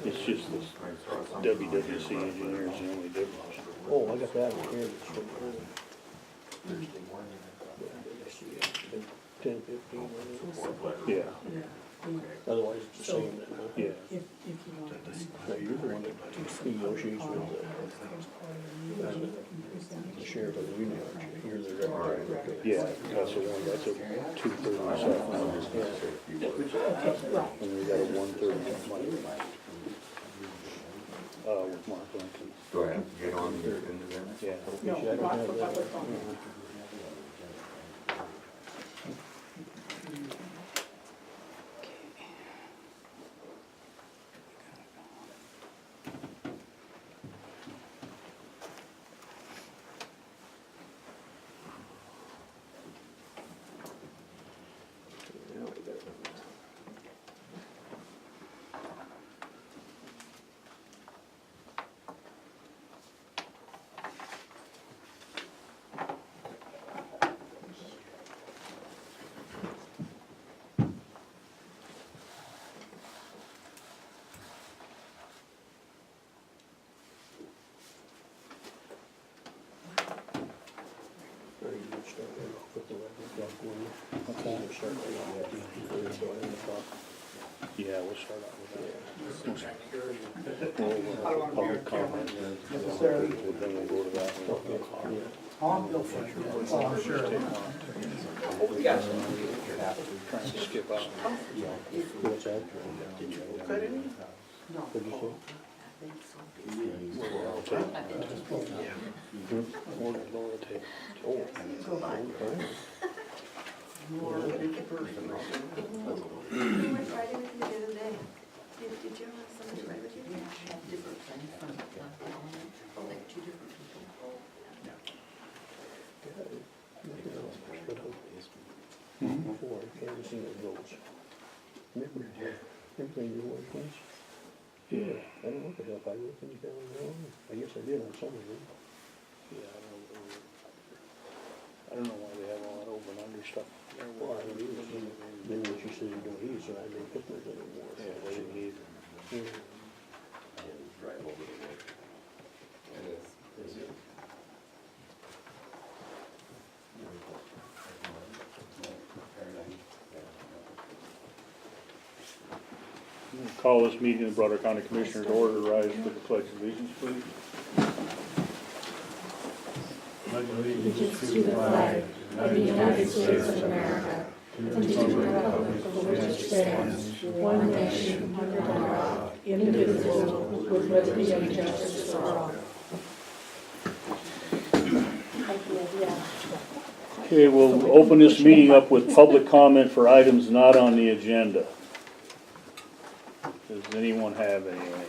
It's just this WWC engineer is the only difference. Oh, I got that one here. 10, 15, Yeah, otherwise it's the same then, huh? yeah. If you wanted to. Now, you're the one that negotiates with the sheriff of the union, aren't you? You're the representative. Yeah, that's a one, that's a 237. Okay, right. And we got a 130 Monday. With Mark Lincoln. Do I have to get on the agenda then? Yeah. No, See, I don't not have for that. public comment. Yeah, we got that. Very good start right off with the record block one. Okay. We'll start right off at the 11 o'clock. Yeah, we'll start out with that. We'll public comment. Then we'll go to that one. Trying to skip out. What's that? Did you cut any? No. What'd you say? Laura tape. Oh. Okay. You were Friday with me the other day. Did you have somebody ride with you? Different things from, like two different people. Before, I can't see those goals. Remember, everything you want, please? Yeah. I don't know what the hell I did, things down there. I guess I did on some of them. Yeah, I don't know why they have all that over and under stuff. Well, I don't either. Then what she said you don't use, so I didn't put those anymore. Yeah, they didn't either. Yeah. Drive over to work. Call this meeting of the Broward County Commissioners order, rise for the pledge of allegiance, please. Allegiance to the flag of the United States of America and to the republic for which it stands, one nation, under God, indivisible, with liberty and justice for all. Okay, we'll open this meeting up with public comment for items not on the agenda. Does anyone have anything?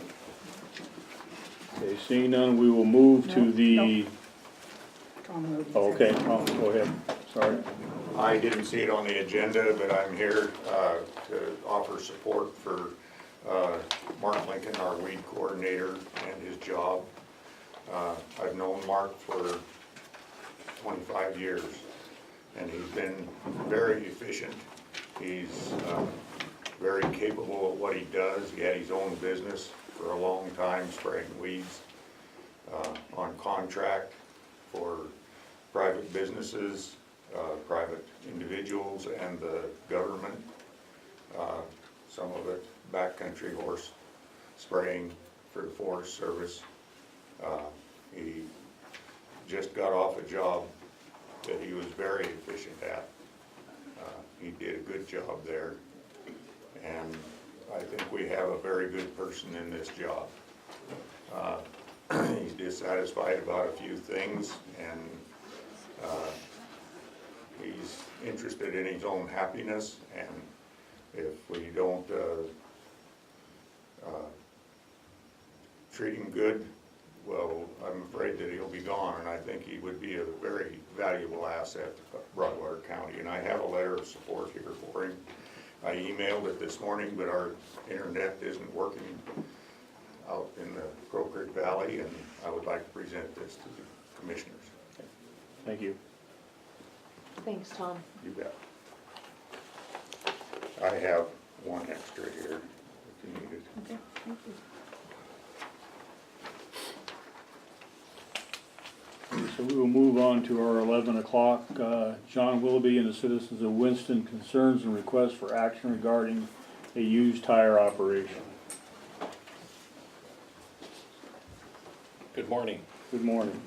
Okay, seeing none, we will move to the, Tom Rhodes. okay, Tom, go ahead, sorry. I didn't see it on the agenda, but I'm here to offer support for Mark Lincoln, our weed coordinator, and his job. I've known Mark for 25 years, and he's been very efficient. He's very capable of what he does. He had his own business for a long time, spraying weeds on contract for private businesses, private individuals, and the government. Some of it backcountry horse spraying for the Forest Service. He just got off a job that he was very efficient at. He did a good job there, and I think we have a very good person in this job. He's dissatisfied about a few things, and he's interested in his own happiness, and if we don't treat him good, well, I'm afraid that he'll be gone, and I think he would be a very valuable asset to Broadwater County, and I have a letter of support here for him. I emailed it this morning, but our internet isn't working out in the Crow Creek Valley, and I would like to present this to the commissioners. Thank you. Thanks, Tom. You bet. I have one extra here if you need it. Okay, thank you. so we will move on to our 11 o'clock. John Willoughby and the citizens of Winston concerns and requests for action regarding a used tire operation. Good morning. Good morning.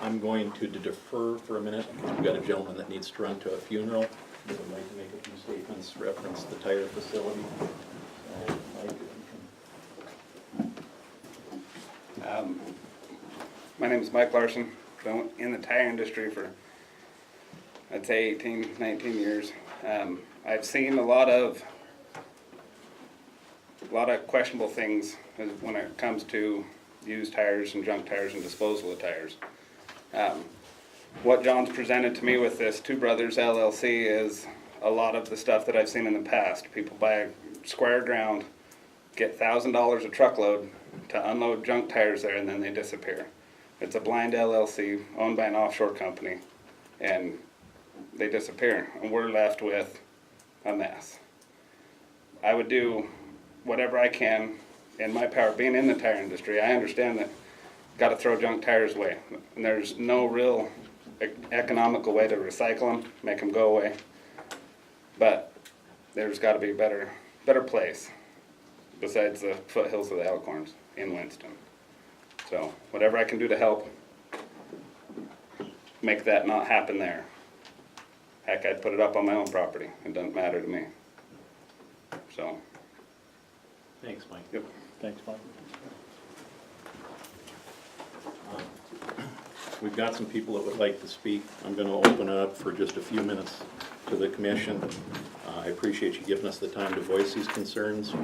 I'm going to defer for a minute. We've got a gentleman that needs to run to a funeral. I would like to make a few statements, reference the tire facility. So, Mike, if you My name is Mike Larson. Been in the tire industry for, I'd say 18, 19 years. I've seen a lot of questionable things when it comes to used tires and junk tires and disposal of tires. What John's presented to me with this Two Brothers LLC is a lot of the stuff that I've seen in the past. People buy a square ground, get $1,000 a truckload to unload junk tires there, and then they disappear. It's a blind LLC owned by an offshore company, and they disappear, and we're left with a mess. I would do whatever I can in my power. Being in the tire industry, I understand that got to throw junk tires away, and there's no real economical way to recycle them, make them go away. But there's got to be a better place besides the foothills of the Elkhorns in Winston. So whatever I can do to help make that not happen there. Heck, I'd put it up on my own property. It doesn't matter to me. So. Thanks, Mike. Yep. Thanks, Mike. We've got some people that would like to speak. I'm going to open it up for just a few minutes to the commission. I appreciate you giving us the time to voice these concerns.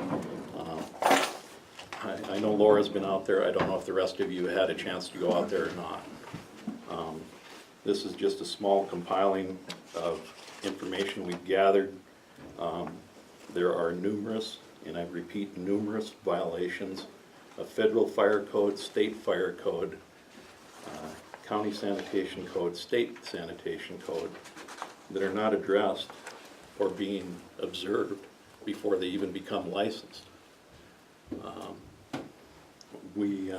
I know Laura's been out there. I don't know if the rest of you had a chance to go out there or not. This is just a small compiling of information we've gathered. There are numerous, and I repeat, numerous violations of federal fire code, state fire code, county sanitation code, state sanitation code that are not addressed or being observed before they even become licensed. We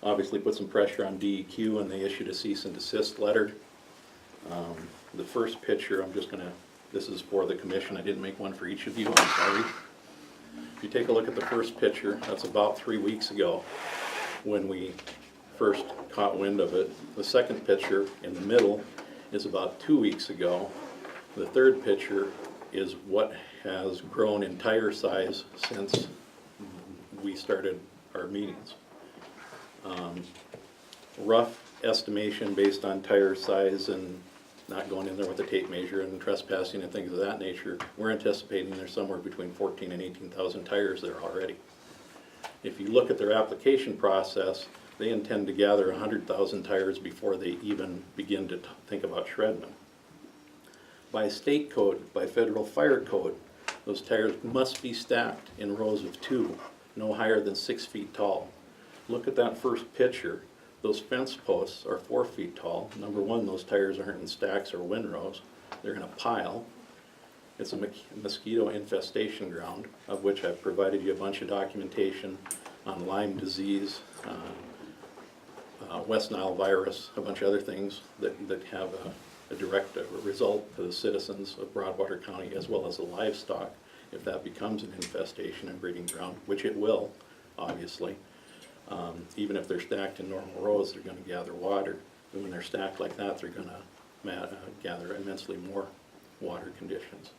obviously put some pressure on DEQ, and they issued a cease and desist letter. The first picture, this is for the commission. I didn't make one for each of you, I'm sorry. If you take a look at the first picture, that's about 3 weeks ago when we first caught wind of it. The second picture in the middle is about 2 weeks ago. The third picture is what has grown in tire size since we started our meetings. Rough estimation based on tire size and not going in there with a tape measure and trespassing and things of that nature, we're anticipating there's somewhere between 14 and 18,000 tires there already. If you look at their application process, they intend to gather 100,000 tires before they even begin to think about shredding them. By state code, by federal fire code, those tires must be stacked in rows of 2, no higher than 6 feet tall. Look at that first picture. Those fence posts are 4 feet tall. Number one, those tires aren't in stacks or windrows. They're in a pile. It's a mosquito infestation ground, of which I've provided you a bunch of documentation on Lyme disease, West Nile virus, a bunch of other things that have a direct result to the citizens of Broadwater County as well as the livestock if that becomes an infestation and breeding ground, which it will, obviously. Even if they're stacked in normal rows, they're going to gather water. And when they're stacked like that, they're going to gather immensely more water conditions.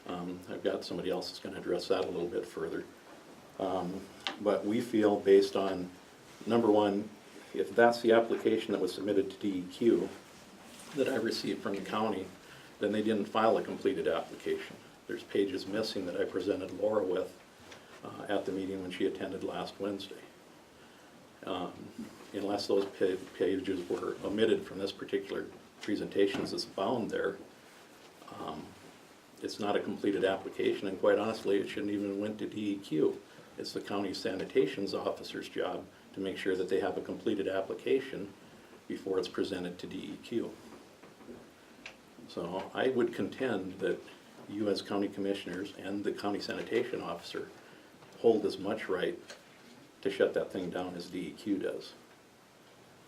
I've got somebody else that's going to address that a little bit further. But we feel based on, number one, if that's the application that was submitted to DEQ that I received from the county, then they didn't file a completed application. There's pages missing that I presented Laura with at the meeting when she attended last Wednesday. Unless those pages were omitted from this particular presentation as it's found there, it's not a completed application, and quite honestly, it shouldn't even went to DEQ. It's the county sanitation's officer's job to make sure that they have a completed application before it's presented to DEQ. So I would contend that you as county commissioners and the county sanitation officer hold as much right to shut that thing down as DEQ does.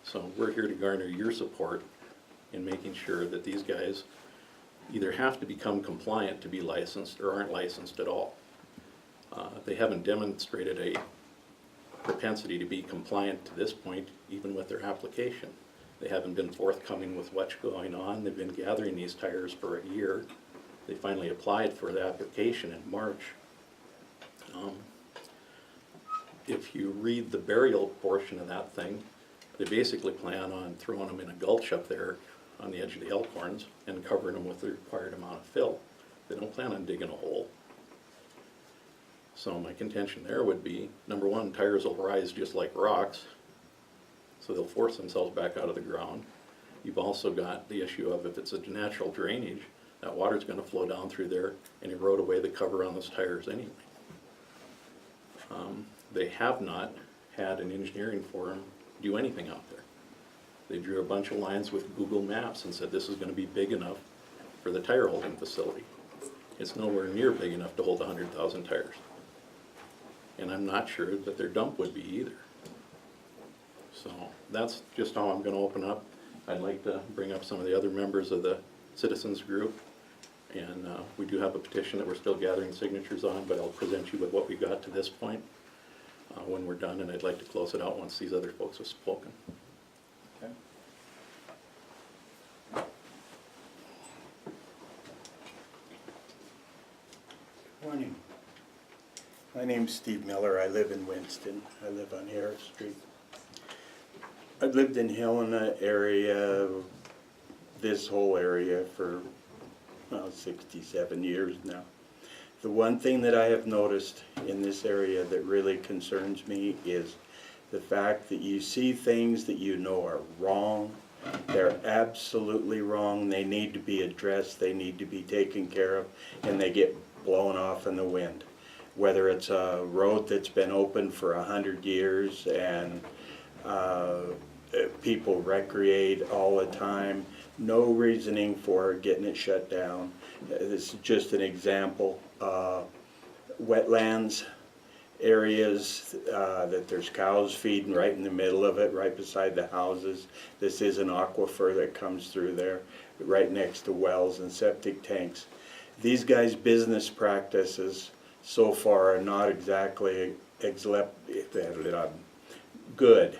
So we're here to garner your support in making sure that these guys either have to become compliant to be licensed or aren't licensed at all. They haven't demonstrated a propensity to be compliant to this point, even with their application. They haven't been forthcoming with what's going on. They've been gathering these tires for a year. They finally applied for the application in March. If you read the burial portion of that thing, they basically plan on throwing them in a gulch up there on the edge of the Elkhorns and covering them with the required amount of fill. They don't plan on digging a hole. So my contention there would be, number one, tires will rise just like rocks, so they'll force themselves back out of the ground. You've also got the issue of if it's a natural drainage, that water's gonna flow down through there and erode away the cover on those tires anyway. They have not had an engineering firm do anything out there. They drew a bunch of lines with Google Maps and said this is gonna be big enough for the tire holding facility. It's nowhere near big enough to hold 100,000 tires. And I'm not sure that their dump would be either. So that's just how I'm gonna open up. I'd like to bring up some of the other members of the citizens group. And we do have a petition that we're still gathering signatures on, but I'll present you with what we got to this point when we're done, and I'd like to close it out once these other folks have spoken. Okay. Morning. My name's Steve Miller. I live in Winston. I live on Harris Street. I've lived in Helena area, this whole area for 67 years now. The one thing that I have noticed in this area that really concerns me is the fact that you see things that you know are wrong. They're absolutely wrong. They need to be addressed. They need to be taken care of, and they get blown off in the wind. Whether it's a road that's been open for 100 years and people recreate all the time, no reasoning for getting it shut down. This is just an example. Wetlands areas that there's cows feeding right in the middle of it, right beside the houses. This is an aquifer that comes through there, right next to wells and septic tanks. These guys' business practices so far are not exactly good.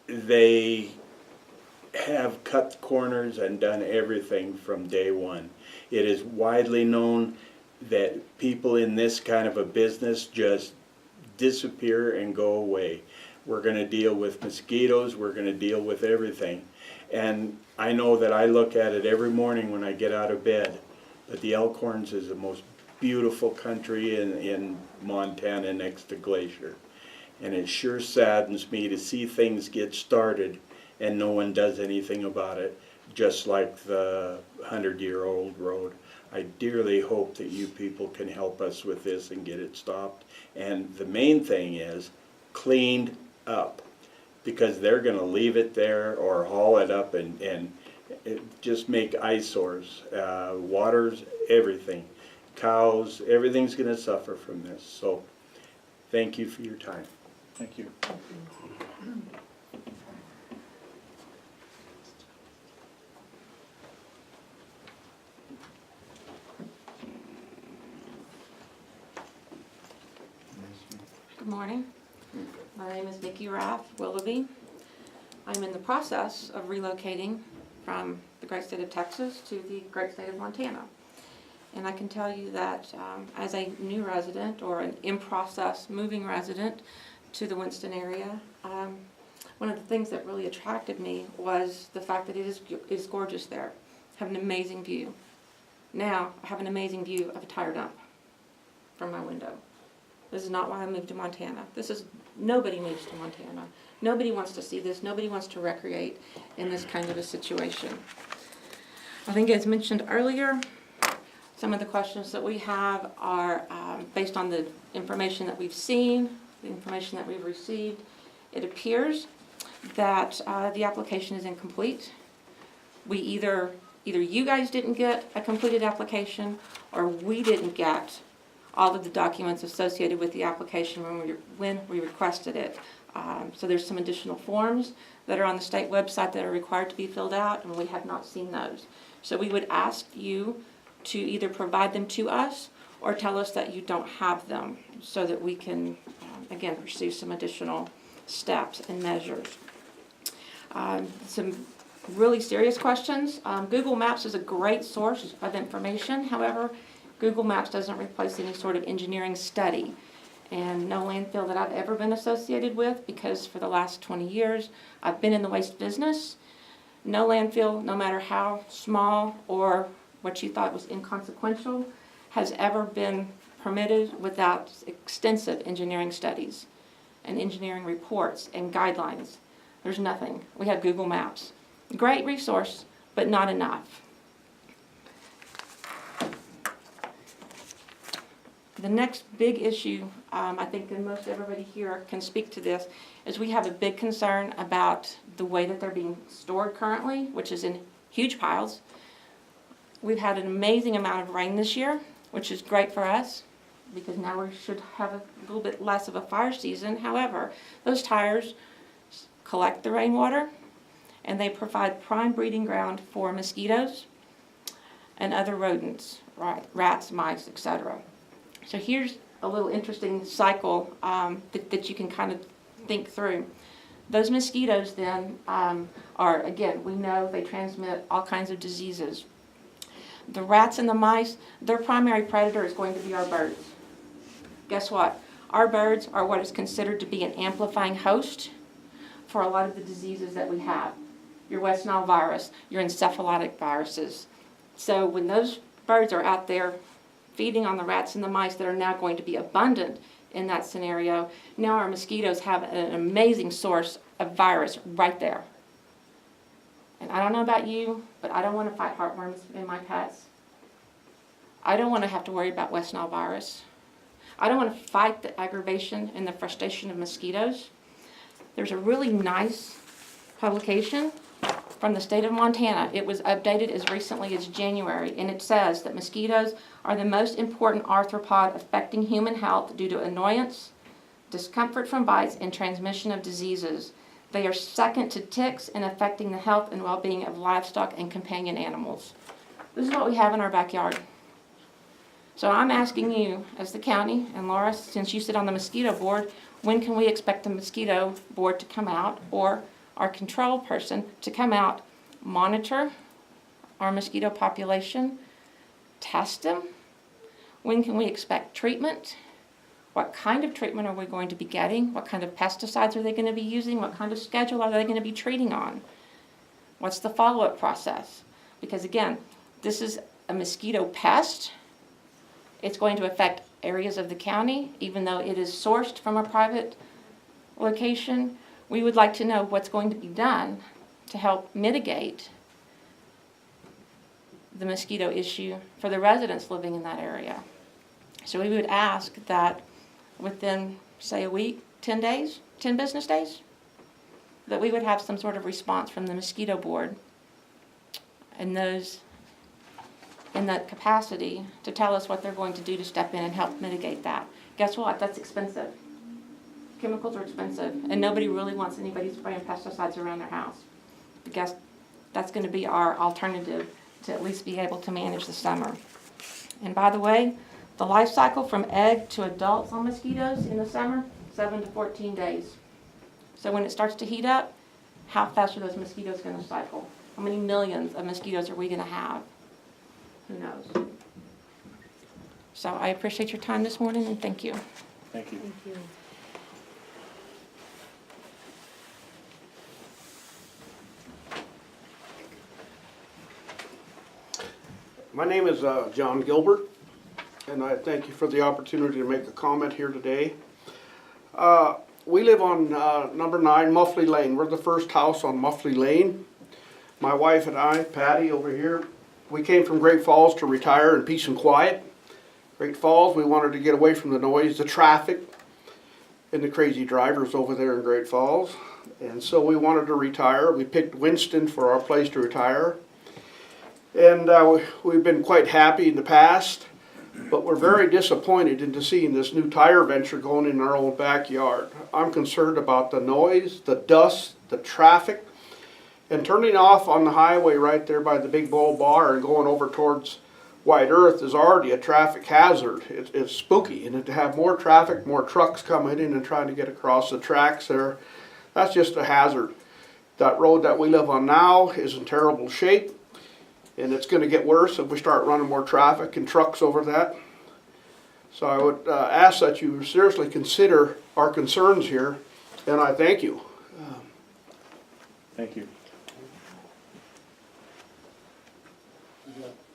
They have cut corners and done everything from day one. It is widely known that people in this kind of a business just disappear and go away. We're going to deal with mosquitoes, we're going to deal with everything. And I know that I look at it every morning when I get out of bed, but the Elkhorns is the most beautiful country in Montana next to Glacier. And it sure saddens me to see things get started and no one does anything about it, just like the 100-year-old road. I dearly hope that you people can help us with this and get it stopped. And the main thing is cleaned up, because they're going to leave it there or haul it up and just make eyesores. Waters, everything. Cows, everything's going to suffer from this. So thank you for your time. Thank you. Good morning. My name is Vicki Raff Willoughby. I'm in the process of relocating from the great state of Texas to the great state of Montana. And I can tell you that as a new resident or an in-process moving resident to the Winston area, one of the things that really attracted me was the fact that it is gorgeous there. I have an amazing view. Now I have an amazing view of a tire dump from my window. This is not why I moved to Montana. Nobody moves to Montana. Nobody wants to see this. Nobody wants to recreate in this kind of a situation. I think as mentioned earlier, some of the questions that we have are based on the information that we've seen, the information that we've received. It appears that the application is incomplete. Either you guys didn't get a completed application, or we didn't get all of the documents associated with the application when we requested it. So there's some additional forms that are on the state website that are required to be filled out, and we have not seen those. So we would ask you to either provide them to us or tell us that you don't have them so that we can, again, pursue some additional steps and measures. Some really serious questions. Google Maps is a great source of information. However, Google Maps doesn't replace any sort of engineering study. And no landfill that I've ever been associated with, because for the last 20 years I've been in the waste business, no landfill, no matter how small or what you thought was inconsequential, has ever been permitted without extensive engineering studies and engineering reports and guidelines. There's nothing. We have Google Maps. Great resource, but not enough. The next big issue, I think that most everybody here can speak to this, is we have a big concern about the way that they're being stored currently, which is in huge piles. We've had an amazing amount of rain this year, which is great for us, because now we should have a little bit less of a fire season. However, those tires collect the rainwater, and they provide prime breeding ground for mosquitoes and other rodents, rats, mice, etc. So here's a little interesting cycle that you can kind of think through. Those mosquitoes then are, again, we know they transmit all kinds of diseases. The rats and the mice, their primary predator is going to be our birds. Guess what? Our birds are what is considered to be an amplifying host for a lot of the diseases that we have. Your West Nile virus, your encephalitic viruses. So when those birds are out there feeding on the rats and the mice that are now going to be abundant in that scenario, now our mosquitoes have an amazing source of virus right there. And I don't know about you, but I don't want to fight heartworms in my pets. I don't want to have to worry about West Nile virus. I don't want to fight the aggravation and the frustration of mosquitoes. There's a really nice publication from the state of Montana. It was updated as recently as January, and it says that mosquitoes are the most important arthropod affecting human health due to annoyance, discomfort from bites, and transmission of diseases. They are second to ticks in affecting the health and well-being of livestock and companion animals. This is what we have in our backyard. So I'm asking you, as the county, and Laura, since you sit on the mosquito board, when can we expect the mosquito board to come out, or our control person to come out, monitor our mosquito population, test them? When can we expect treatment? What kind of treatment are we going to be getting? What kind of pesticides are they going to be using? What kind of schedule are they going to be treating on? What's the follow-up process? Because again, this is a mosquito pest. It's going to affect areas of the county, even though it is sourced from a private location. We would like to know what's going to be done to help mitigate the mosquito issue for the residents living in that area. So we would ask that within, say, a week, 10 days, 10 business days, that we would have some sort of response from the mosquito board and those in that capacity to tell us what they're going to do to step in and help mitigate that. Guess what? That's expensive. Chemicals are expensive, and nobody really wants anybody spraying pesticides around their house. I guess that's going to be our alternative to at least be able to manage the summer. And by the way, the life cycle from egg to adults on mosquitoes in the summer, 7 to 14 days. So when it starts to heat up, how fast are those mosquitoes going to cycle? How many millions of mosquitoes are we going to have? Who knows? So I appreciate your time this morning, and thank you. Thank you. Thank you. My name is John Gilbert, and I thank you for the opportunity to make a comment here today. We live on number 9 Muffley Lane. We're the first house on Muffley Lane. My wife and I, Patty over here, we came from Great Falls to retire in peace and quiet. Great Falls, we wanted to get away from the noise, the traffic, and the crazy drivers over there in Great Falls. And so we wanted to retire. We picked Winston for our place to retire. And we've been quite happy in the past. but we're very disappointed into seeing this new tire venture going in our own backyard. I'm concerned about the noise, the dust, the traffic, and turning off on the highway right there by the Big Bull Bar and going over towards White Earth is already a traffic hazard. It's spooky, and to have more traffic, more trucks coming in and trying to get across the tracks there, that's just a hazard. That road that we live on now is in terrible shape, and it's going to get worse if we start running more traffic and trucks over that. So I would ask that you seriously consider our concerns here, and I thank you. Thank you.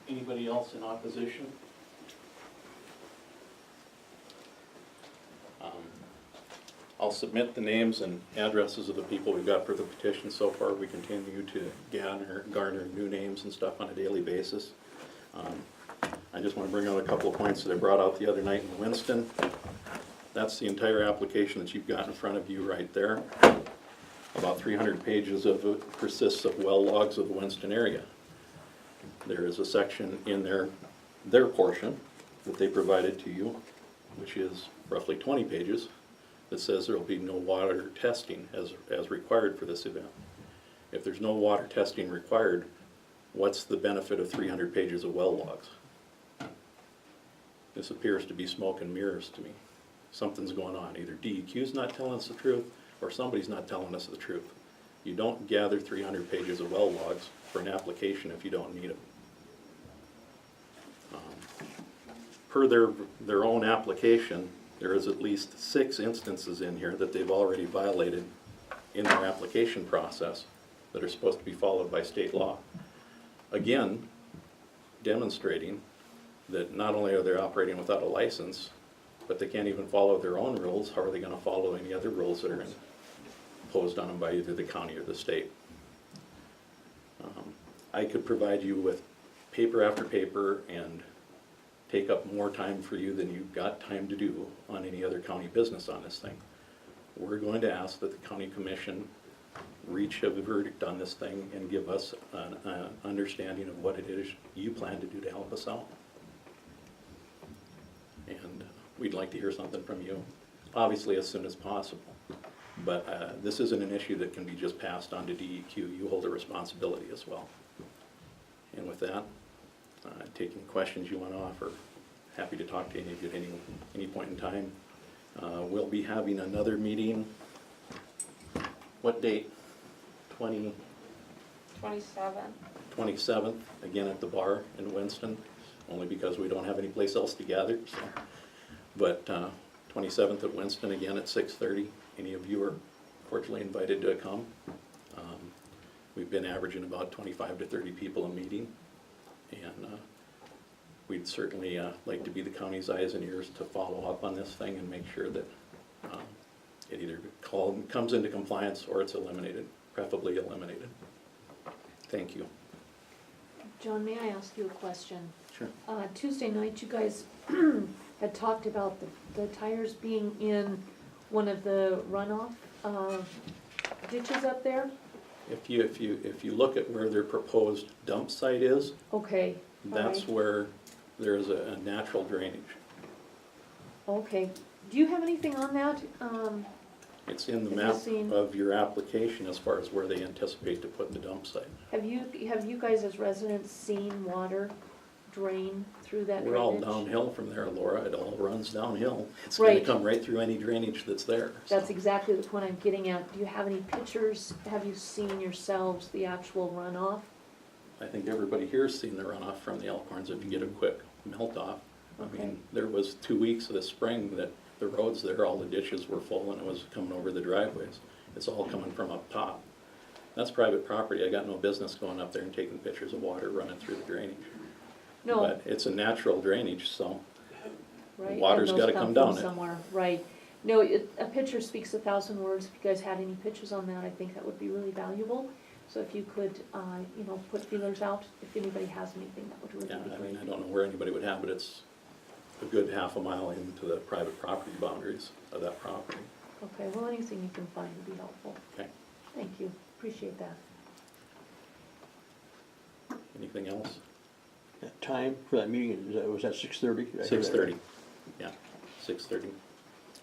Anybody else in opposition? I'll submit the names and addresses of the people we've got for the petition so far. We continue to garner new names and stuff on a daily basis. I just want to bring out a couple of points that I brought out the other night in Winston. That's the entire application that you've got in front of you right there. About 300 pages of it consists of well logs of the Winston area. There is a section in their portion that they provided to you, which is roughly 20 pages, that says there will be no water testing as required for this event. If there's no water testing required, what's the benefit of 300 pages of well logs? This appears to be smoke and mirrors to me. Something's going on. Either DEQ's not telling us the truth, or somebody's not telling us the truth. You don't gather 300 pages of well logs for an application if you don't need them. Per their own application, there is at least 6 instances in here that they've already violated in their application process that are supposed to be followed by state law. Again, demonstrating that not only are they operating without a license, but they can't even follow their own rules. How are they going to follow any other rules that are imposed on them by either the county or the state? I could provide you with paper after paper and take up more time for you than you've got time to do on any other county business on this thing. We're going to ask that the county commission reach a verdict on this thing and give us an understanding of what it is you plan to do to help us out. And we'd like to hear something from you, obviously as soon as possible. But this isn't an issue that can be just passed on to DEQ. You hold a responsibility as well. And with that, take any questions you want to offer. Happy to talk to any of you at any point in time. We'll be having another meeting. What date? 27. 27th, again at the bar in Winston, only because we don't have any place else to gather. So. But 27th at Winston, again at 6:30. Any of you are cordially invited to come. We've been averaging about 25 to 30 people a meeting, and we'd certainly like to be the county's eyes and ears to follow up on this thing and make sure that it either comes into compliance or it's eliminated, preferably eliminated. Thank you. John, may I ask you a question? Sure. Tuesday night, you guys had talked about the tires being in one of the runoff ditches up there? If you look at where their proposed dump site is, Okay. that's alright. where there's a natural drainage. Okay. Do you have anything on that? It's in the Have you map seen- of your application as far as where they anticipate to put the dump site. Have you guys as residents seen water drain through that We're all drainage? downhill from there, Laura. It all runs downhill. It's gonna Right. come right through any drainage that's there. That's so. exactly the point I'm getting at. Do you have any pictures? Have you seen yourselves the actual runoff? I think everybody here's seen the runoff from the Elkhorns if you get a quick melt off. I Okay. mean, there was 2 weeks of the spring that the roads there, all the ditches were full and it was coming over the driveways. It's all coming from up top. That's private property. I got no business going up there and taking pictures of water running through the drainage. No, But it's a natural drainage, so right? water's And those gotta come down it. somewhere, right. No, a picture speaks 1,000 words. If you guys had any pictures on that, I think that would be really valuable. So if you could, put feelers out, if anybody has anything, that would yeah, really be I great. mean, I don't know where anybody would have, but it's a good half a mile into the private property boundaries of that property. Okay, well, anything you can find would be helpful. Okay. Thank you, appreciate that. Anything else? That time for that meeting, was that 6:30? 6:30, yeah, 6:30.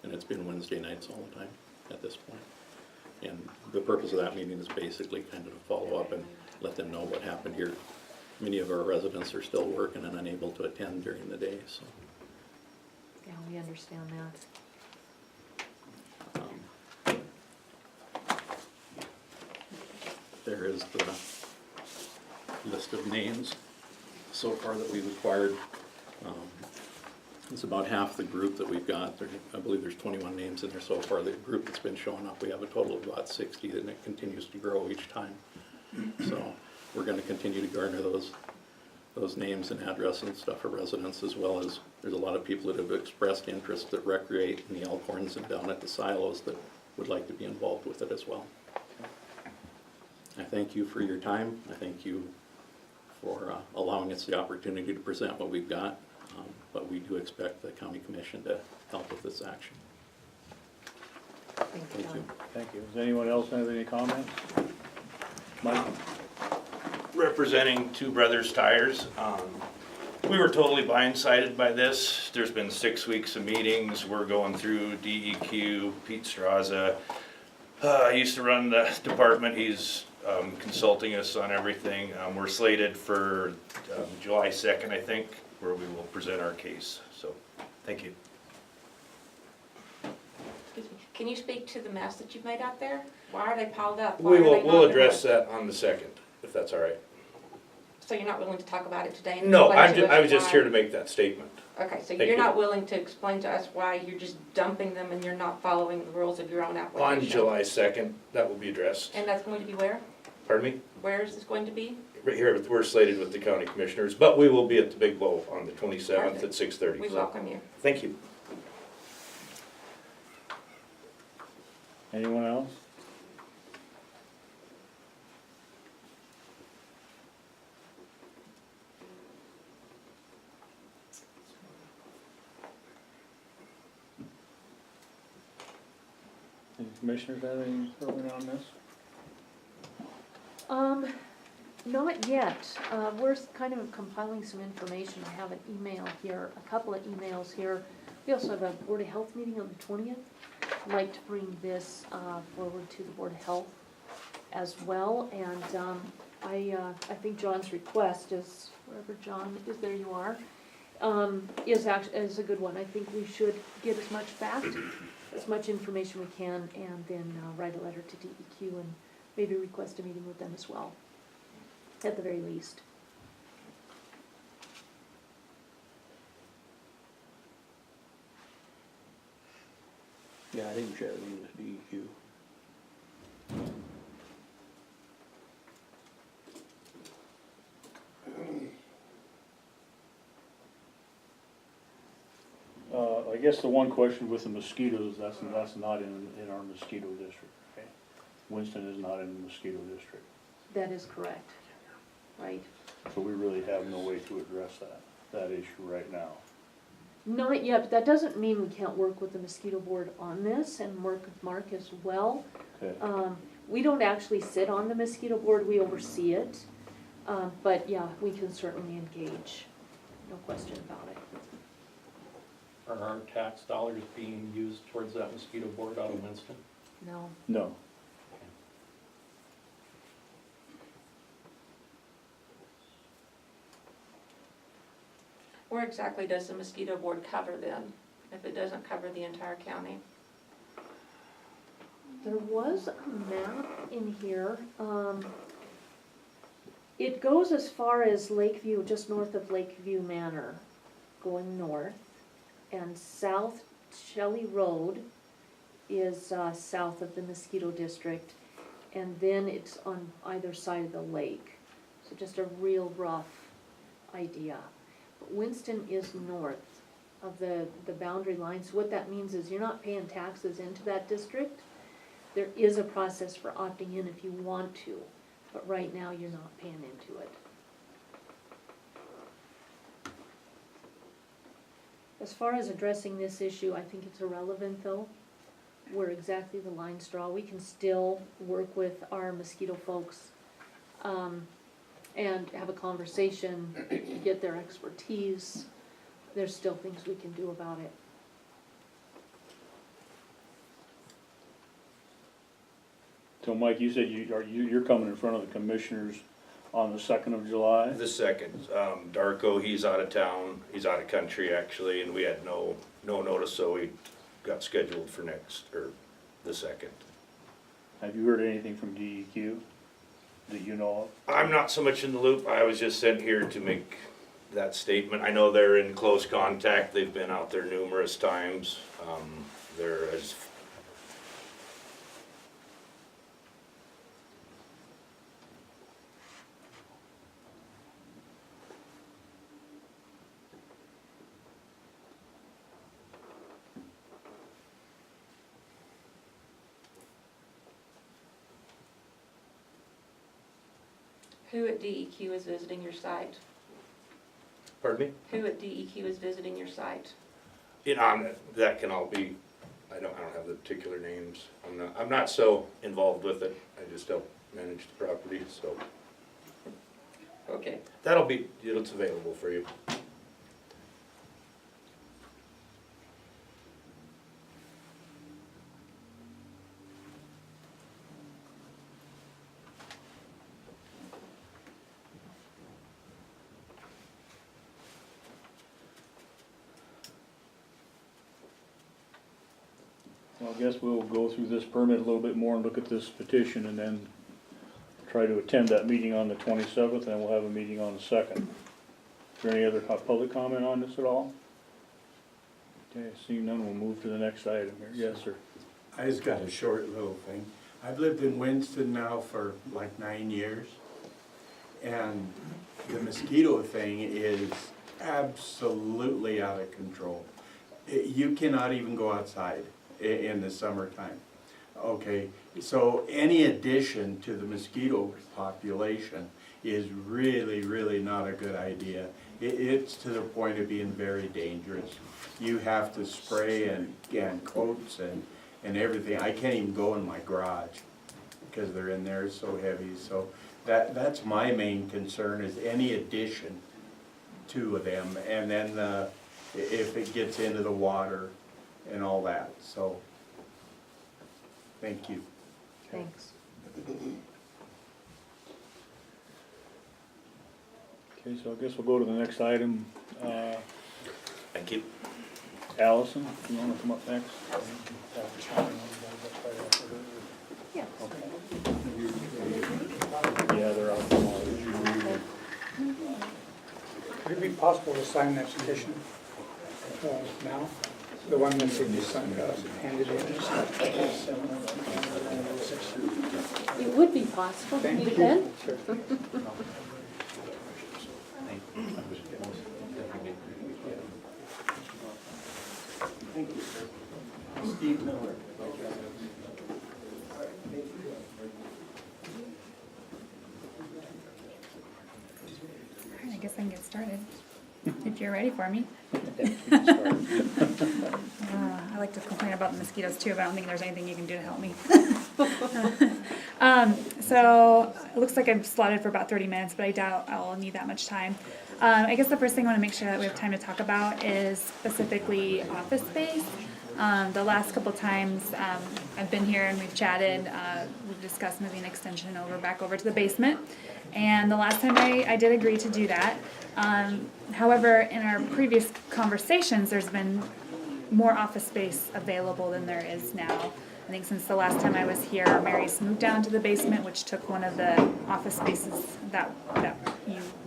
And it's been Wednesday nights all the time at this point. And the purpose of that meeting is basically kind of to follow up and let them know what happened here. Many of our residents are still working and unable to attend during the day, so. Yeah, we understand that. There is the list of names so far that we've acquired. It's about half the group that we've got. I believe there's 21 names in there so far. The group that's been showing up, we have a total of about 60, and it continues to grow each time. So we're going to continue to garner those names and address and stuff for residents, as well as there's a lot of people that have expressed interest that recreate in the Elkhorns and down at the silos that would like to be involved with it as well. I thank you for your time. I thank you for allowing us the opportunity to present what we've got, but we do expect the county commission to help with this action. Thank you, Thank you. John. Thank you. Does anyone else have any comments? Mike? Representing Two Brothers Tires. We were totally blindsided by this. There's been 6 weeks of meetings. We're going through DEQ, Pete Straza. I used to run the department. He's consulting us on everything. We're slated for July 2nd, I think, where we will present our case. So, thank you. Excuse me. Can you speak to the mess that you've made out there? Why are they piled up? Why are they We'll not address removed? that on the 2nd, if that's all right. So you're not willing to talk about it today? and No, explain to us I was just why- here to make that statement. Okay, so Thank you're you. not willing to explain to us why you're just dumping them and you're not following the rules of your own application? On July 2nd, that will be addressed. And that's going to be where? Pardon me? Where is this going to be? Right here, we're slated with the county commissioners, but we will be at the Big Blow on the 27th at 6:30. We so welcome you. Thank you. Anyone else? Any commissioners have any comment on this? Not yet. We're kind of compiling some information. I have an email here, a couple of emails here. We also have a Board of Health meeting on the 20th. I'd like to bring this forward to the Board of Health as well. And I think John's request is, wherever John is, there you are, is a good one. I think we should get as much fact, as much information we can, and then write a letter to DEQ and maybe request a meeting with them as well, at the very least. Yeah, I think we should have a meeting with DEQ. I guess the one question with the mosquitoes, that's not in our mosquito district, okay? Winston is not in the mosquito district, That is correct, right? so we really have no way to address that issue right now. Not yet, but that doesn't mean we can't work with the mosquito board on this and work with Mark as well. Okay. We don't actually sit on the mosquito board, we oversee it. But yeah, we can certainly engage, no question about it. Are our tax dollars being used towards that mosquito board out of Winston? No, No. Where exactly does the mosquito board cover then, if it doesn't cover the entire county? there was a map in here. It goes as far as Lakeview, just north of Lakeview Manor, going north. And South Shelley Road is south of the mosquito district. And then it's on either side of the lake. So just a real rough idea. But Winston is north of the boundary line. So what that means is you're not paying taxes into that district. There is a process for opting in if you want to, but right now you're not paying into it. As far as addressing this issue, I think it's irrelevant though, where exactly the lines draw. We can still work with our mosquito folks, and have a conversation, get their expertise, there's still things we can do about it. So Mike, you said you're coming in front of the commissioners on the 2nd of July? The second, Darko, he's out of town, he's out of country actually, and we had no notice, so we got scheduled for the second. Have you heard anything from DEQ that you know of? I'm not so much in the loop, I was just sent here to make that statement. I know they're in close contact, they've been out there numerous times. They're as Who at DEQ is visiting your site? Pardon me? Who at DEQ is visiting your site? That can all be, I don't have the particular names. I'm not so involved with it. I just help manage the property, so Okay. it's available for you. Well, I guess we'll go through this permit a little bit more and look at this petition and then try to attend that meeting on the 27th, and we'll have a meeting on the 2nd. Is there any other public comment on this at all? Okay, seeing none, we'll move to the next item here. Yes, sir. I just got a short little thing. I've lived in Winston now for like 9 years, and the mosquito thing is absolutely out of control. You cannot even go outside in the summertime. Okay, so any addition to the mosquito population is really, really not a good idea. It's to the point of being very dangerous. You have to spray and coats and everything. I can't even go in my garage because they're in there so heavy. So that's my main concern, is any addition to them, and then if it gets into the water and all that. So thank you. Thanks. Okay, so I guess we'll go to the next item. Thank you. Allison, you want to come up next? Yeah. Yeah, they're out tomorrow. Would it be possible to sign that petition now? The one that you handed in? It would be possible, Thank you you. can. Sure. Thank you, sir. Steve Miller. I guess I can get started, if you're ready for me. I like to complain about the mosquitoes too, but I don't think there's anything you can do to help me. So it looks like I'm slotted for about 30 minutes, but I doubt I'll need that much time. I guess the first thing I want to make sure that we have time to talk about is specifically office space. The last couple times I've been here and we've chatted, we've discussed moving extension back over to the basement. And the last time I did agree to do that. However, in our previous conversations, there's been more office space available than there is now. I think since the last time I was here, Mary's moved down to the basement, which took one of the office spaces that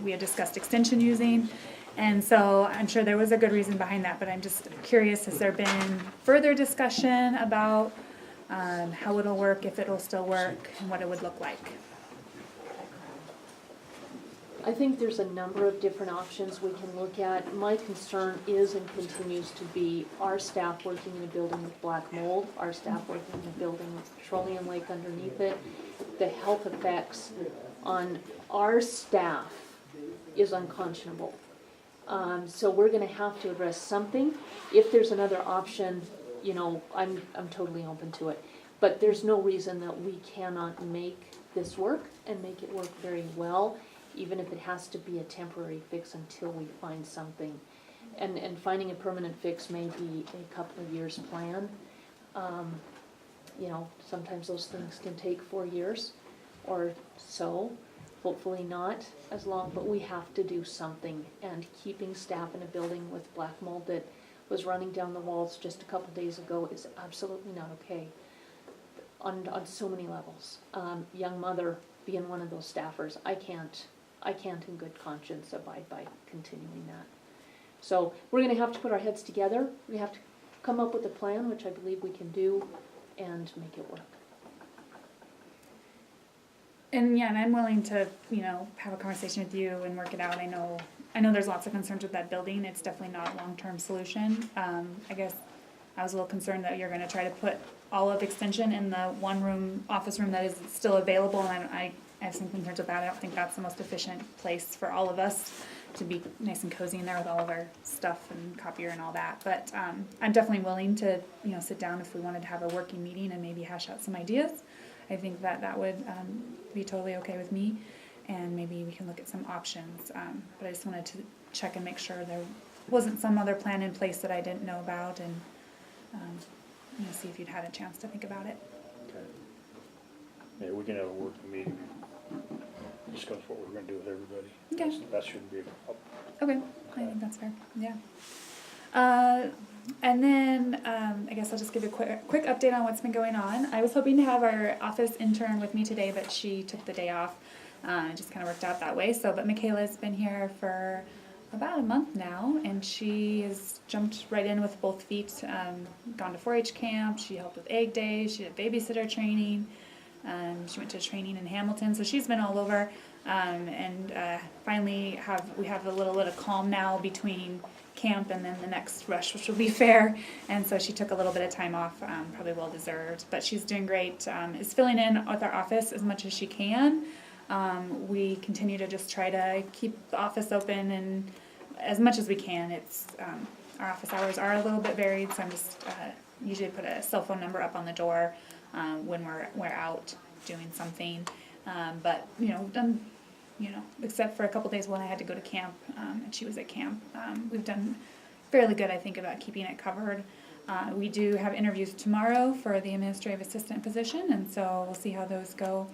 we had discussed extension using. And so I'm sure there was a good reason behind that, but I'm just curious, has there been further discussion about how it'll work, if it'll still work, and what it would look like? I think there's a number of different options we can look at. My concern is and continues to be our staff working in a building with black mold, our staff working in a building with petroleum lake underneath it. The health effects on our staff is unconscionable. So we're gonna have to address something. If there's another option, you know, I'm totally open to it. But there's no reason that we cannot make this work and make it work very well. even if it has to be a temporary fix until we find something. And finding a permanent fix may be a couple of years' plan. You know, sometimes those things can take 4 years or so. Hopefully not as long, but we have to do something. And keeping staff in a building with black mold that was running down the walls just a couple days ago is absolutely not okay on so many levels. Young mother being one of those staffers, I can't in good conscience abide by continuing that. So we're gonna have to put our heads together. We have to come up with a plan, which I believe we can do, and make it work. And yeah, and I'm willing to, you know, have a conversation with you and work it out. I know there's lots of concerns with that building. It's definitely not a long-term solution. I guess I was a little concerned that you're gonna try to put all of extension in the one room, office room that is still available, and I have some concerns with that. I don't think that's the most efficient place for all of us to be nice and cozy in there with all of our stuff and copier and all that. But I'm definitely willing to, you know, sit down if we wanted to have a working meeting and maybe hash out some ideas. I think that would be totally okay with me, and maybe we can look at some options. But I just wanted to check and make sure there wasn't some other plan in place that I didn't know about, and you know, see if you'd had a chance to think about it. Okay. Yeah, we can have a working meeting, discuss what we're gonna do with everybody. Okay. That shouldn't be a problem. Okay, I think that's fair, yeah. And then, I guess I'll just give you a quick update on what's been going on. I was hoping to have our office intern with me today, but she took the day off. It just kind of worked out that way, but Michaela's been here for about a month now, and she has jumped right in with both feet, gone to 4-H camp, she helped with egg days, she did babysitter training, she went to training in Hamilton, so she's been all over. And finally we have a little bit of calm now between camp and then the next rush, which will be fair. And so she took a little bit of time off, probably well deserved, but she's doing great. Is filling in with our office as much as she can. We continue to just try to keep the office open and as much as we can. It's our office hours are a little bit varied, so I'm just usually put a cell phone number up on the door when we're out doing something. But except for a couple days when I had to go to camp and she was at camp, we've done fairly good, I think, about keeping it covered. We do have interviews tomorrow for the administrative assistant position, and so we'll see how those go.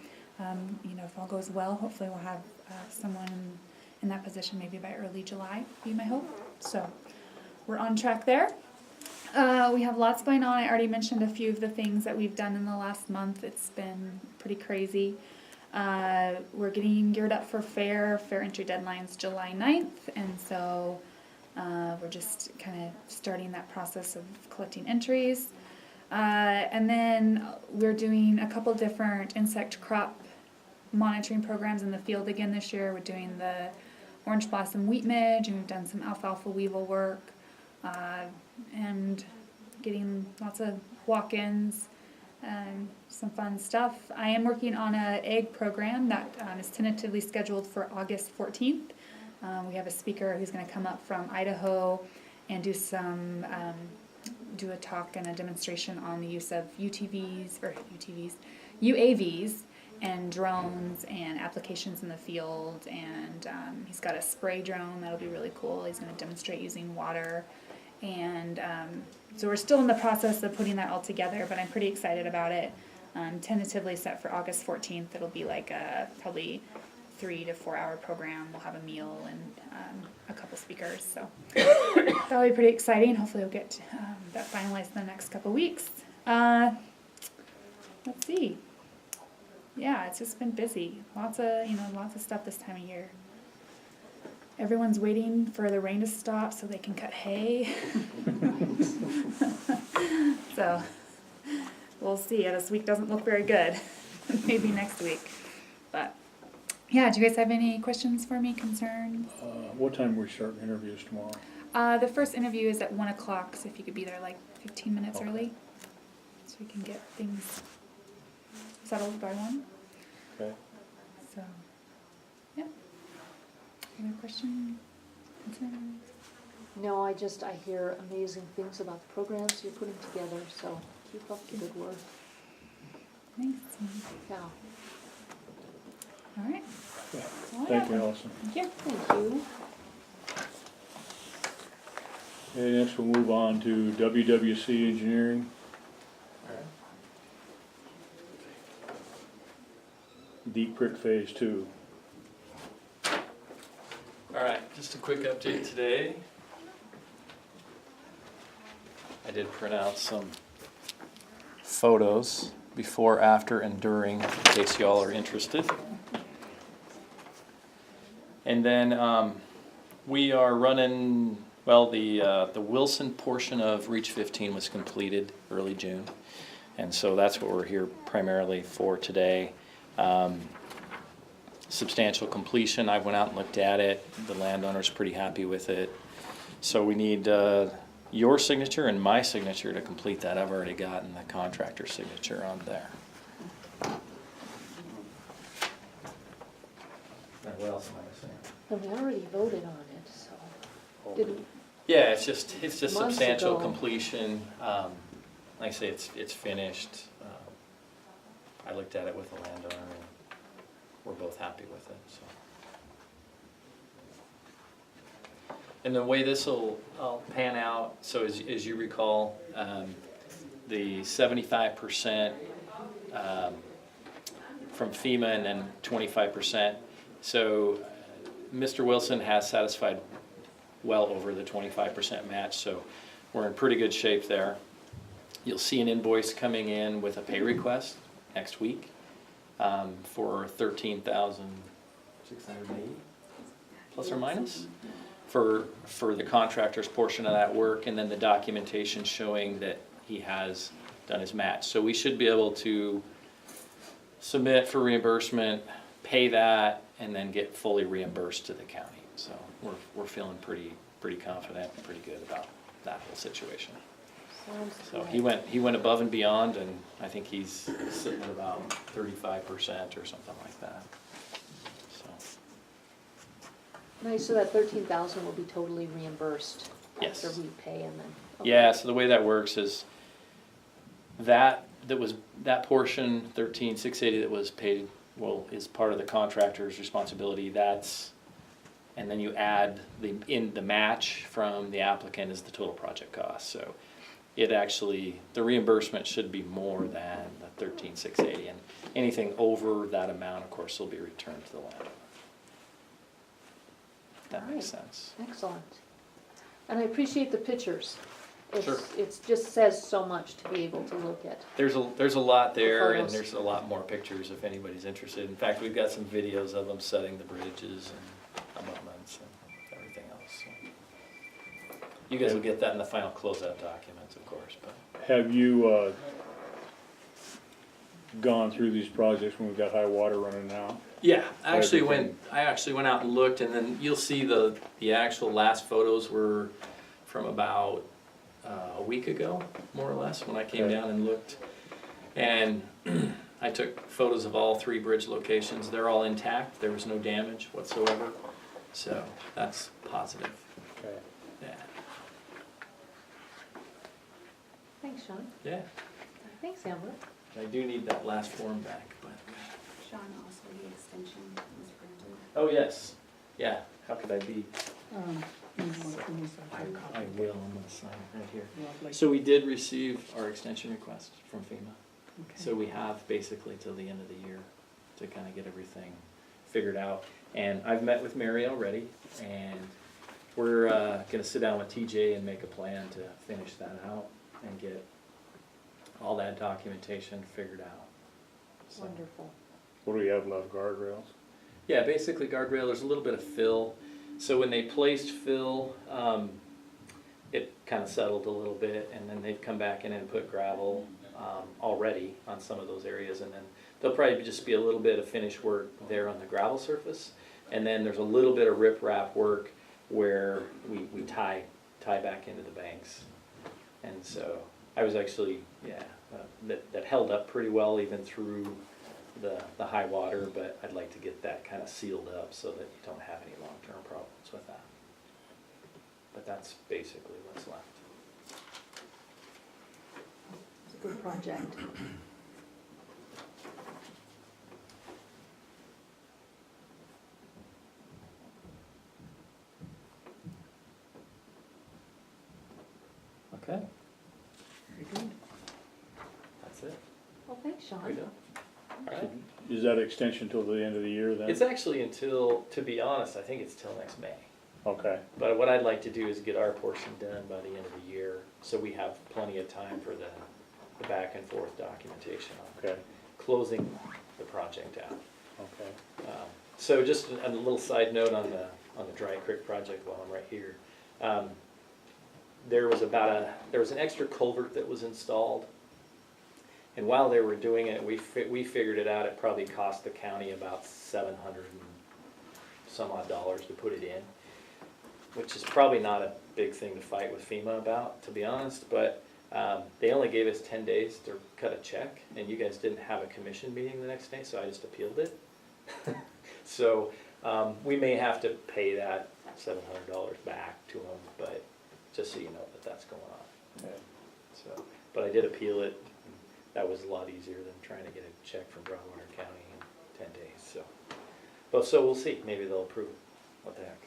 If all goes well, hopefully we'll have someone in that position maybe by early July, be my hope. So we're on track there. We have lots going on. I already mentioned a few of the things that we've done in the last month. It's been pretty crazy. We're getting geared up for fair entry deadline's July 9th, and so we're just kind of starting that process of collecting entries. And then we're doing a couple different insect crop monitoring programs in the field again this year. We're doing the orange blossom wheat midge, and we've done some alfalfa weevil work, and getting lots of walk-ins, some fun stuff. I am working on an egg program that is tentatively scheduled for August 14th. We have a speaker who's going to come up from Idaho and do a talk and a demonstration on the use of UAVs and drones and applications in the field. And he's got a spray drone that'll be really cool. He's going to demonstrate using water. And so we're still in the process of putting that all together, but I'm pretty excited about it. Tentatively set for August 14th. It'll be like a probably 3 to 4 hour program. We'll have a meal and a couple speakers. So that'll be pretty exciting. Hopefully we'll get that finalized in the next couple weeks. Let's see. Yeah, it's just been busy. Lots of stuff this time of year. Everyone's waiting for the rain to stop so they can cut hay. So we'll see. This week doesn't look very good. Maybe next week. But yeah, do you guys have any questions for me, concerns? What time are we starting interviews tomorrow? The first interview is at 1 o'clock, so if you could be there like 15 minutes early, so we can get things settled by 1. Okay. So, yeah. Other questions, concerns? No, I hear amazing things about the programs you're putting together, so keep up the good work. Thanks. Yeah. All right. Thank you, Allison. Thank you. Thank you. Okay, next we'll move on to WWC Engineering. Deep Creek Phase 2. All right, just a quick update today. I did print out some photos before, after, and during, in case y'all are interested. And then we are running, well, the Wilson portion of Reach 15 was completed early June. And so that's what we're here primarily for today. Substantial completion. I went out and looked at it. The landowner's pretty happy with it. So we need your signature and my signature to complete that. I've already gotten the contractor's signature on there. What else am I saying? And we already voted on it, so. Didn't, Yeah, it's just Months substantial ago. completion. Like I say, it's finished. I looked at it with the landowner and we're both happy with it, so. And the way this will pan out, so as you recall, the 75% from FEMA and then 25%. So Mr. Wilson has satisfied well over the 25% match, so we're in pretty good shape there. You'll see an invoice coming in with a pay request next week for $13,680 plus or minus for the contractor's portion of that work, and then the documentation showing that he has done his match. So we should be able to submit for reimbursement, pay that, and then get fully reimbursed to the county. So we're feeling pretty confident, and pretty good about that whole situation. sounds So good. he went above and beyond, and I think he's sitting at about 35% or something like that. So, Nice, so that 13,000 will be totally reimbursed Yes. after we pay and then. okay. yeah, so the way that works is that portion, 13,680 that was paid, well, is part of the contractor's responsibility. And then you add the match from the applicant is the total project cost. So it actually, the reimbursement should be more than the 13,680, and anything over that amount, of course, will be returned to the landowner. If that makes Right. sense. Excellent. And I appreciate the pictures. Sure. It just says so much to be able to look at. There's a lot there, and Photos. there's a lot more pictures if anybody's interested. In fact, we've got some videos of them setting the bridges and abutments and everything else. So. You guys will get that in the final closeout documents, of course, but. Have you gone through these projects when we've got high water running now? Yeah, I actually Everything. went out and looked, and then you'll see the actual last photos were from about a week ago, more or less, when I came Okay. down and looked. And I took photos of all 3 bridge locations. They're all intact. There was no damage whatsoever. So that's positive. Okay. Yeah. Thanks, Sean. Yeah. Thanks, Amber. I do need that last form back, but. Sean, also the extension was granted. Oh, yes. Yeah. How could I be? I will. I'm gonna sign right here. So we did receive our extension request from FEMA. So we have basically till the end of the year to kind of get everything figured out. And I've met with Mary already, and we're gonna sit down with TJ and make a plan to finish that out and get all that documentation figured out. So, Wonderful. What do we have left, guardrails? yeah, basically guardrail, there's a little bit of fill. So when they placed fill, it kind of settled a little bit, and then they've come back in and put gravel already on some of those areas, and then there'll probably just be a little bit of finish work there on the gravel surface, and then there's a little bit of riprap work where we tie back into the banks. And so I was actually, that held up pretty well even through the high water, but I'd like to get that kind of sealed up so that you don't have any long-term problems with that. But that's basically what's left. It's a good project. Sean. We do. All right. Is that extension till the end of the year then? It's actually until, to be honest, I think it's till next May. Okay, But what I'd like to do is get our portion done by the end of the year, so we have plenty of time for the back and forth documentation on okay, closing the project out. okay. So just a little side note on the Dry Creek project while I'm right here. There was an extra culvert that was installed. And while they were doing it, we figured it out, it probably cost the county about $700 and some odd dollars to put it in, which is probably not a big thing to fight with FEMA about, to be honest, but they only gave us 10 days to cut a check, and you guys didn't have a commission meeting the next day, so I just appealed it. So we may have to pay that $700 back to them, but just so you know that that's going on. Okay. So, but I did appeal it. That was a lot easier than trying to get a check from Broadwater County in 10 days. So, but so we'll see. Maybe they'll approve it. What the heck?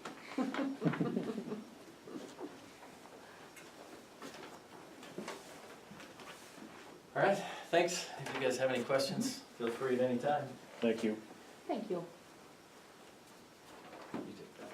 All right. Thanks. If you guys have any questions, feel free at any time. Thank you. Thank you. You take that.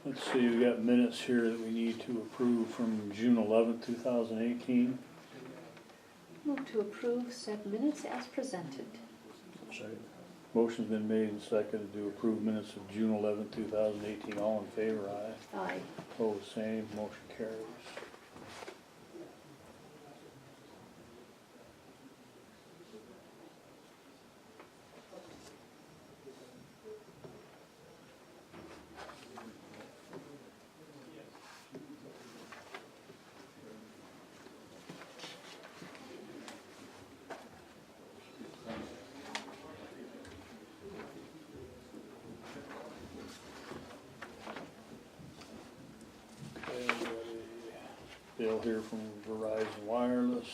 Let's see, we got minutes here that we need to approve from June 11th, 2018. Move to approve said minutes as presented. Motion's been made and seconded to approve minutes of June 11th, 2018. All in favor, aye. Aye. Opposed, same. Motion carries. Okay, we got a bill here from Verizon Wireless.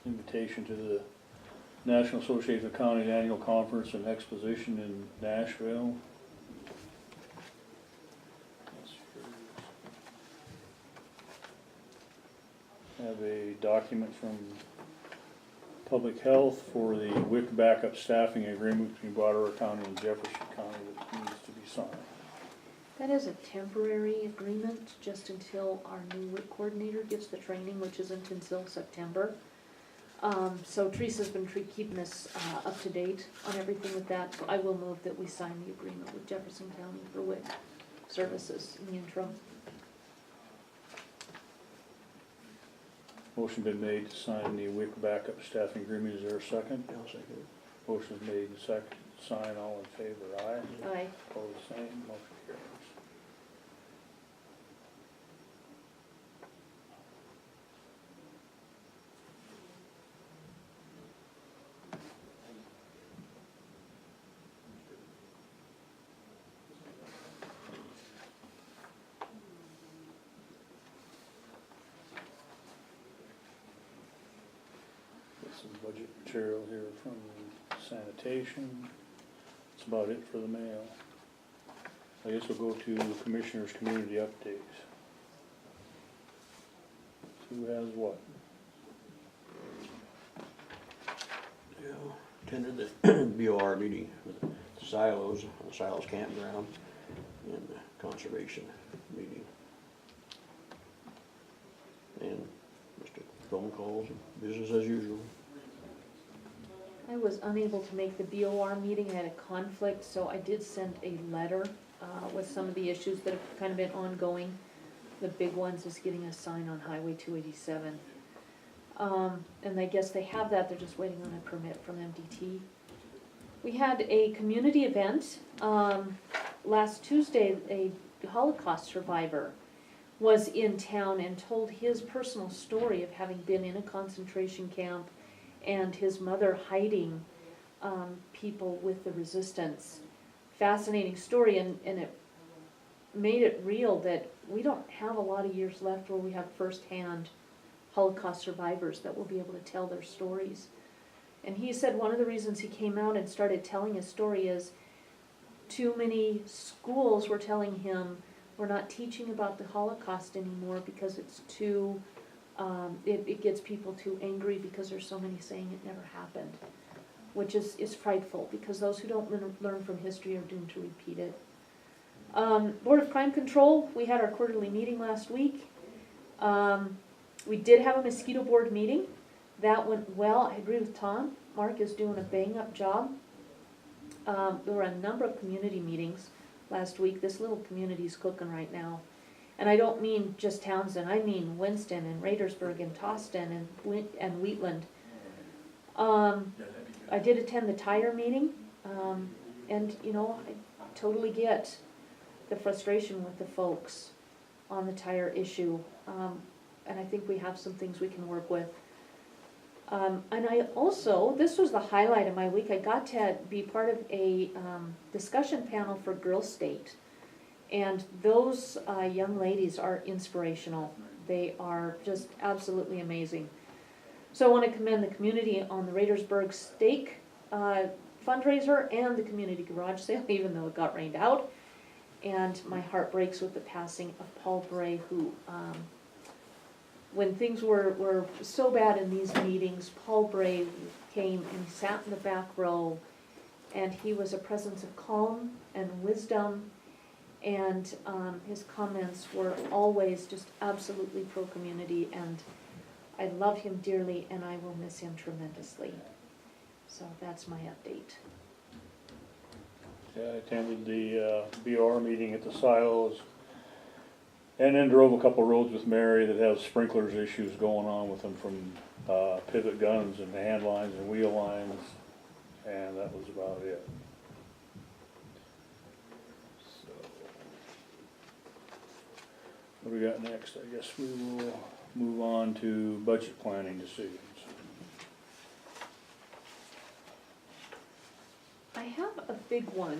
Invitation to the National Association of Counties Annual Conference and Exposition in Nashville. Have a document from Public Health for the WIC backup staffing agreement between Broadwater County and Jefferson County that needs to be signed. That is a temporary agreement, just until our new WIC coordinator gives the training, which isn't until September. So Teresa's been keeping us up to date on everything with that, so I will move that we sign the agreement with Jefferson County for WIC services in the interim. Motion been made to sign the WIC backup staffing agreement. Is there a second? I'll second it. Motion's made and seconded. Sign, all in favor, aye. Aye. Opposed, same. Motion carries. Got some budget material here from sanitation. That's about it for the mail. I guess we'll go to Commissioners' Community Updates. Who has what? Yeah, attended the BOR meeting with the Silos, the Silos Campground, and the Conservation meeting. And just a phone calls, business as usual. I was unable to make the BOR meeting, I had a conflict, so I did send a letter with some of the issues that have kind of been ongoing. The big ones is getting a sign on Highway 287. And I guess they have that, they're just waiting on a permit from MDT. We had a community event, last Tuesday, a Holocaust survivor was in town and told his personal story of having been in a concentration camp and his mother hiding people with the resistance. Fascinating story, and it made it real that we don't have a lot of years left where we have firsthand Holocaust survivors that will be able to tell their stories. And he said one of the reasons he came out and started telling his story is too many schools were telling him, we're not teaching about the Holocaust anymore because it's too, it gets people too angry because there's so many saying it never happened, which is frightful because those who don't learn from history are doomed to repeat it. Board of Crime Control, we had our quarterly meeting last week. We did have a mosquito board meeting. That went well. I agree with Tom. Mark is doing a bang-up job. There were a number of community meetings last week. This little community's cooking right now. And I don't mean just Townsend. I mean Winston and Radersburg and Toston and Wheatland. I did attend the tire meeting. And, you know, I totally get the frustration with the folks on the tire issue. And I think we have some things we can work with. And I also, this was the highlight of my week, I got to be part of a discussion panel for Girl State. And those young ladies are inspirational. They are just absolutely amazing. So I want to commend the community on the Radersburg Steak fundraiser and the community garage sale, even though it got rained out. And my heart breaks with the passing of Paul Bray, who, when things were so bad in these meetings, Paul Bray came and sat in the back row, and he was a presence of calm and wisdom, and his comments were always just absolutely pro-community, and I love him dearly, and I will miss him tremendously. So that's my update. Yeah, I attended the BR meeting at the silos, and then drove a couple roads with Mary that have sprinklers issues going on with them from pivot guns and hand lines and wheel lines, and that was about it. So, what do we got next? I guess we will move on to budget planning decisions. I have a big one.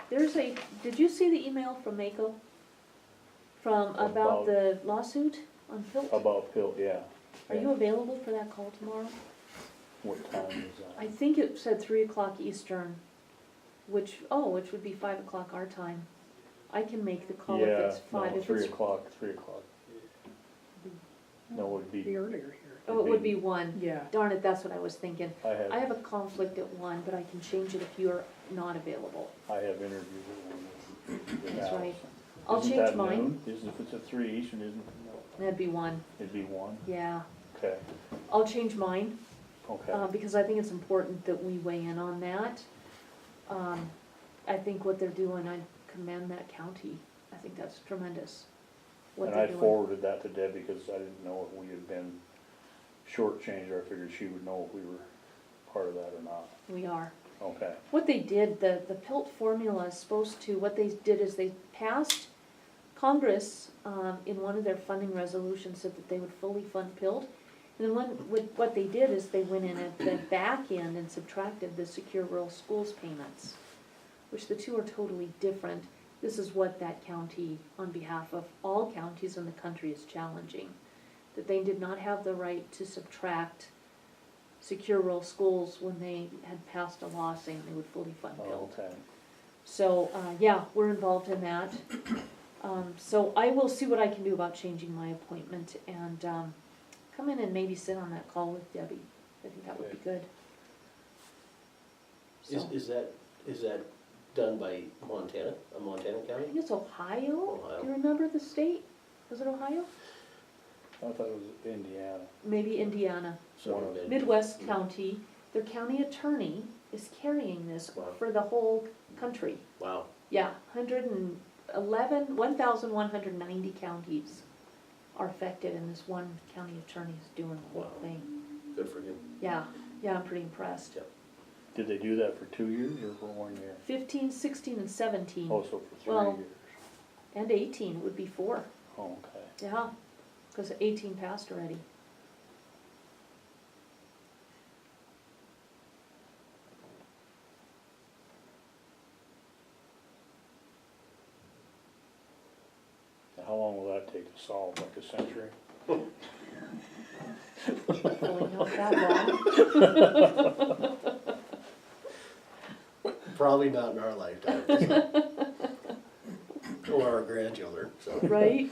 Did you see the email from Mako? About the lawsuit on Pilt? About Pilt, yeah. Are you available for that call tomorrow? What time is that? I think it said 3 o'clock Eastern, which would be 5 o'clock our time. I can make the call if it's 5. Yeah, no, 3 o'clock. No, it would be. Be earlier here. Oh, it would be 1. Yeah. Darn it, that's what I was thinking. I have a conflict at 1, but I can change it if you're not available. I have interviews at 1. That's right. I'll Isn't change that mine. noon? If it's at 3 Eastern, isn't it? No, That'd be 1. it'd be 1. Yeah. Okay, I'll change mine. okay. Because I think it's important that we weigh in on that. I think what they're doing, I commend that county. I think that's tremendous, what And they're I doing. forwarded that to Debbie because I didn't know if we had been shortchanged, or I figured she would know if we were part of that or not. We are. Okay, What they did, the PILT formula is supposed to, what they did is they passed, Congress, in one of their funding resolutions said that they would fully fund PILT. And then what they did is they went in at the back end and subtracted the Secure Rural Schools payments, which the two are totally different. This is what that county, on behalf of all counties in the country, is challenging. That they did not have the right to subtract Secure Rural Schools when they had passed a law saying they would fully fund PILT. okay. So, yeah, we're involved in that. So I will see what I can do about changing my appointment and come in and maybe sit on that call with Debbie. I think that would be good. So, Is that done by Montana, a Montana I county? think it's Ohio. Ohio. Do you remember the state? Was it Ohio? I thought it was Indiana. Maybe Indiana. So then- Midwest County, their county attorney is carrying this Wow. for the whole country. Wow, Yeah, 111, 1,190 counties are affected, and this one county attorney is doing the whole Wow. thing. Good for him. Yeah, I'm pretty impressed. Did they do that for 2 years or for 1 year? 15, 16, and 17. Oh, so for 3 Well- years. And 18 would be 4. Oh, okay. Yeah, because 18 passed already. How long will that take to solve, like a century? Hopefully not that long. Probably not in our lifetime. Or our grandchildren, so. Right?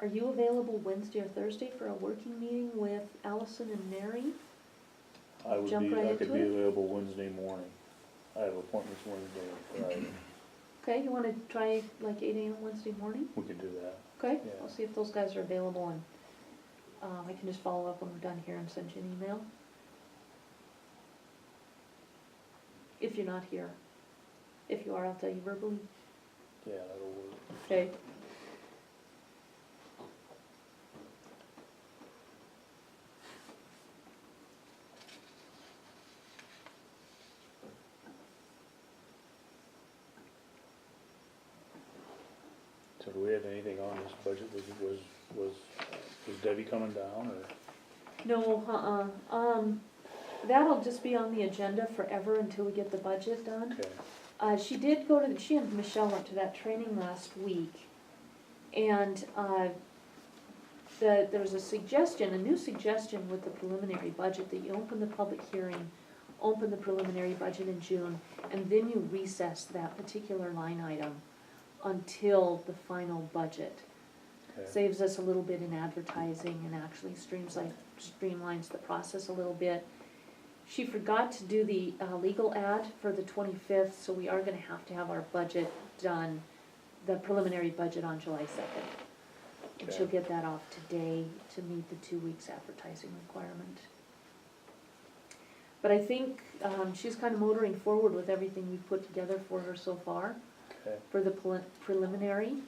Are you available Wednesday or Thursday for a working meeting with Allison and Mary? I would Jump be, right I could into be it? available Wednesday morning. I have appointments Wednesday and Friday. Okay, you wanna try like 8 AM Wednesday morning? We could do that. Okay, Yeah. I'll see if those guys are available, and I can just follow up when we're done here and send you an email. If you're not here. If you are, I'll tell you verbally. Yeah, that'll work. Okay. So do we have anything on this budget? Was Debbie coming down or? No, that'll just be on the agenda forever until we get the budget done. Okay. She did go to, she and Michelle went to that training last week, and, there was a suggestion, a new suggestion with the preliminary budget, that you open the public hearing, open the preliminary budget in June, and then you recess that particular line item until the final budget. Okay. Saves us a little bit in advertising and actually streamlines the process a little bit. She forgot to do the legal ad for the 25th, so we are gonna have to have our budget done, the preliminary budget on July 2nd. And she'll Okay. get that off today to meet the 2 weeks advertising requirement. But I think she's kind of motoring forward with everything we've put together for her so far, Okay. for the preliminary.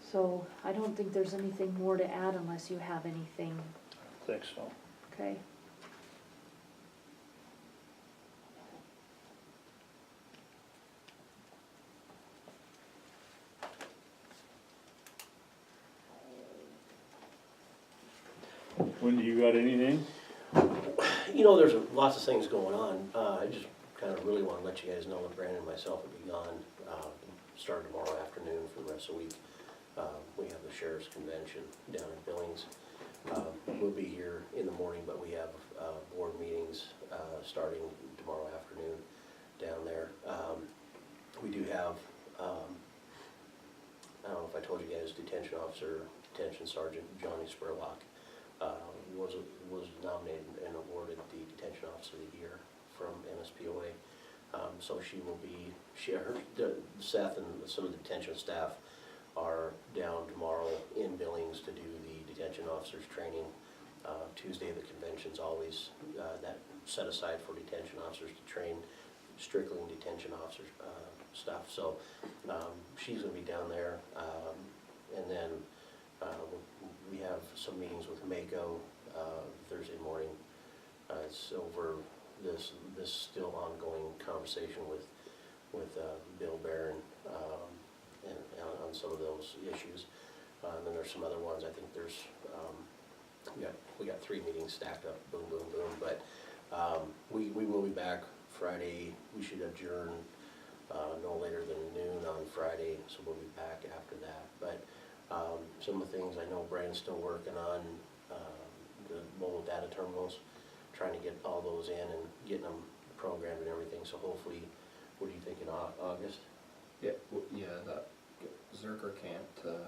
So I don't think there's anything more to add unless you have anything, I think so. okay? Wendy, you got anything? You know, there's lots of things going on. I just kind of really want to let you guys know that Brandon and myself will be gone, starting tomorrow afternoon for the rest of the week. We have the sheriff's convention down in Billings. We'll be here in the morning, but we have board meetings starting tomorrow afternoon down there. We do have, I don't know if I told you guys, detention officer, detention sergeant Johnny Spurlock was nominated and awarded the detention officer of the year from MSPOA. So she will be, Seth and some of the detention staff are down tomorrow in Billings to do the detention officers training. Tuesday, the convention's always that set aside for detention officers to train strictly in detention officers stuff. So she's gonna be down there, and then we have some meetings with Mako Thursday morning. It's over this still ongoing conversation with Bill Barron and on some of those issues. And then there's some other ones. I think there's we got 3 meetings stacked up. Boom, boom, boom. But we will be back Friday. We should adjourn no later than noon on Friday, so we'll be back after that. But some of the things I know Brandon's still working on, the mobile data terminals, trying to get all those in and getting them programmed and everything. So hopefully, what are you thinking, August? Yeah, that Zerker can't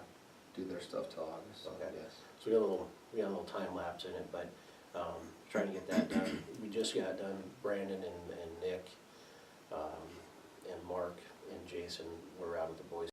do their stuff till August, so Okay. yes. So we got a little time lapse in it, but trying to get that done. We just got done, Brandon and Nick and Mark and Jason were out at the Boys